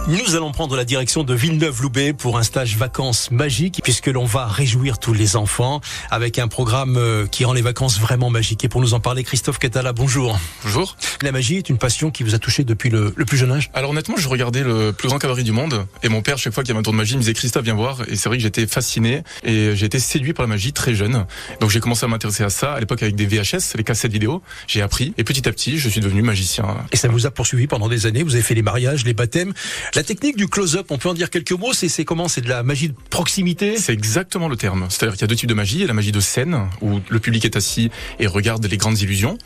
Nous allons prendre la direction de Villeneuve-Loubet pour un stage vacances magiques, puisque l'on va réjouir tous les enfants avec un programme qui rend les vacances vraiment magiques. Et pour nous en parler, Christophe Catala, bonjour. Bonjour. La magie est une passion qui vous a touché depuis le plus jeune âge? Alors honnêtement, je regardais le plus grand cabaret du monde et mon père, chaque fois qu'il y avait un tour de magie, il me disait Christophe, viens voir. Et c'est vrai que j'étais fasciné et j'ai été séduit par la magie très jeune. Donc j'ai commencé à m'intéresser à ça à l'époque avec des VHS, les cassettes vidéo. J'ai appris et petit à petit, je suis devenu magicien. Et ça vous a poursuivi pendant des années? Vous avez fait les mariages, les baptêmes. La technique du close-up, on peut en dire quelques mots? C'est comment? C'est de la magie de proximité? C'est exactement le terme. C'est-à-dire qu'il y a deux types de magie. Il y a la magie de scène, où le public est assis et regarde les grandes illusions.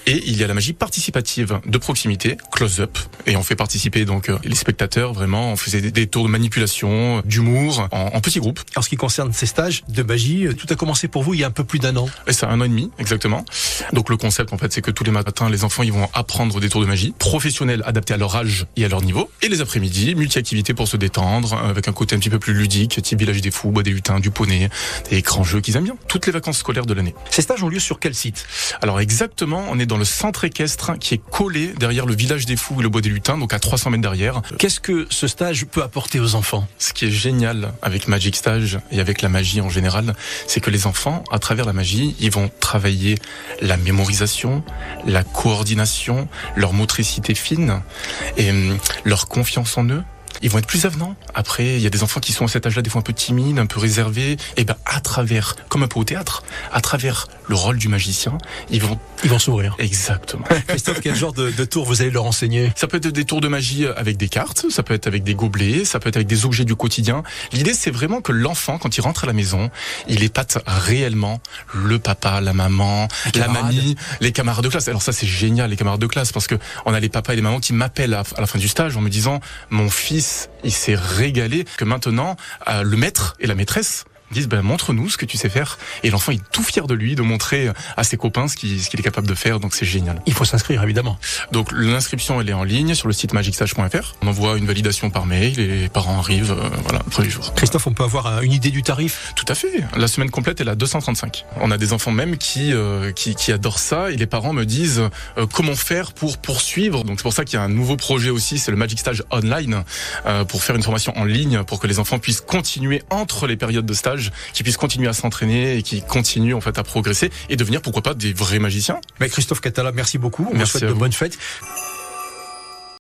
Et il y a la magie participative de proximité, close-up. Et on fait participer donc les spectateurs, vraiment. On faisait des tours de manipulation, d'humour, en petits groupes. En ce qui concerne ces stages de magie, tout a commencé pour vous il y a un peu plus d'1 an. Et c'est 1 an et demi, exactement. Donc le concept, en fait, c'est que tous les matins, les enfants, ils vont apprendre des tours de magie professionnels, adaptés à leur âge et à leur niveau. Et les après-midi, multi-activités pour se détendre, avec un côté un petit peu plus ludique, type village des fous, bois des lutins, du poney, des grands jeux qu'ils aiment bien. Toutes les vacances scolaires de l'année. Ces stages ont lieu sur quel site? Alors exactement, on est dans le centre équestre qui est collé derrière le village des fous et le bois des lutins, donc à 300 mètres derrière. Qu'est-ce que ce stage peut apporter aux enfants? Ce qui est génial avec Magic Stage et avec la magie en général, c'est que les enfants, à travers la magie, ils vont travailler la mémorisation, la coordination, leur motricité fine et leur confiance en eux. Ils vont être plus avenants. Après, il y a des enfants qui sont à cet âge-là des fois un peu timides, un peu réservés. Et ben, à travers, comme un peu au théâtre, à travers le rôle du magicien, ils vont s'ouvrir. Exactement. Christophe, quel genre de tour vous allez leur enseigner? Ça peut être des tours de magie avec des cartes, ça peut être avec des gobelets, ça peut être avec des objets du quotidien. L'idée, c'est vraiment que l'enfant, quand il rentre à la maison, il épate réellement le papa, la maman, la mamie, les camarades de classe. Alors ça, c'est génial, les camarades de classe, parce que on a les papas et les mamans qui m'appellent à la fin du stage en me disant, mon fils, il s'est régalé, que maintenant, le maître et la maîtresse disent, montre-nous ce que tu sais faire. Et l'enfant est tout fier de lui, de montrer à ses copains ce qu'il est capable de faire. Donc c'est génial. Il faut s'inscrire, évidemment. Donc l'inscription, elle est en ligne sur le site magicstage.fr. On envoie une validation par mail et les parents arrivent, le premier jour. Christophe, on peut avoir une idée du tarif? Tout à fait. La semaine complète, elle est à 235. On a des enfants même qui adorent ça et les parents me disent comment faire pour poursuivre. Donc c'est pour ça qu'il y a un nouveau projet aussi, c'est le Magic Stage Online, pour faire une formation en ligne pour que les enfants puissent continuer entre les périodes de stage, qui puissent continuer à s'entraîner et qui continuent en fait à progresser et devenir pourquoi pas des vrais magiciens. Mais Christophe Catala, merci beaucoup. On vous souhaite de bonnes fêtes.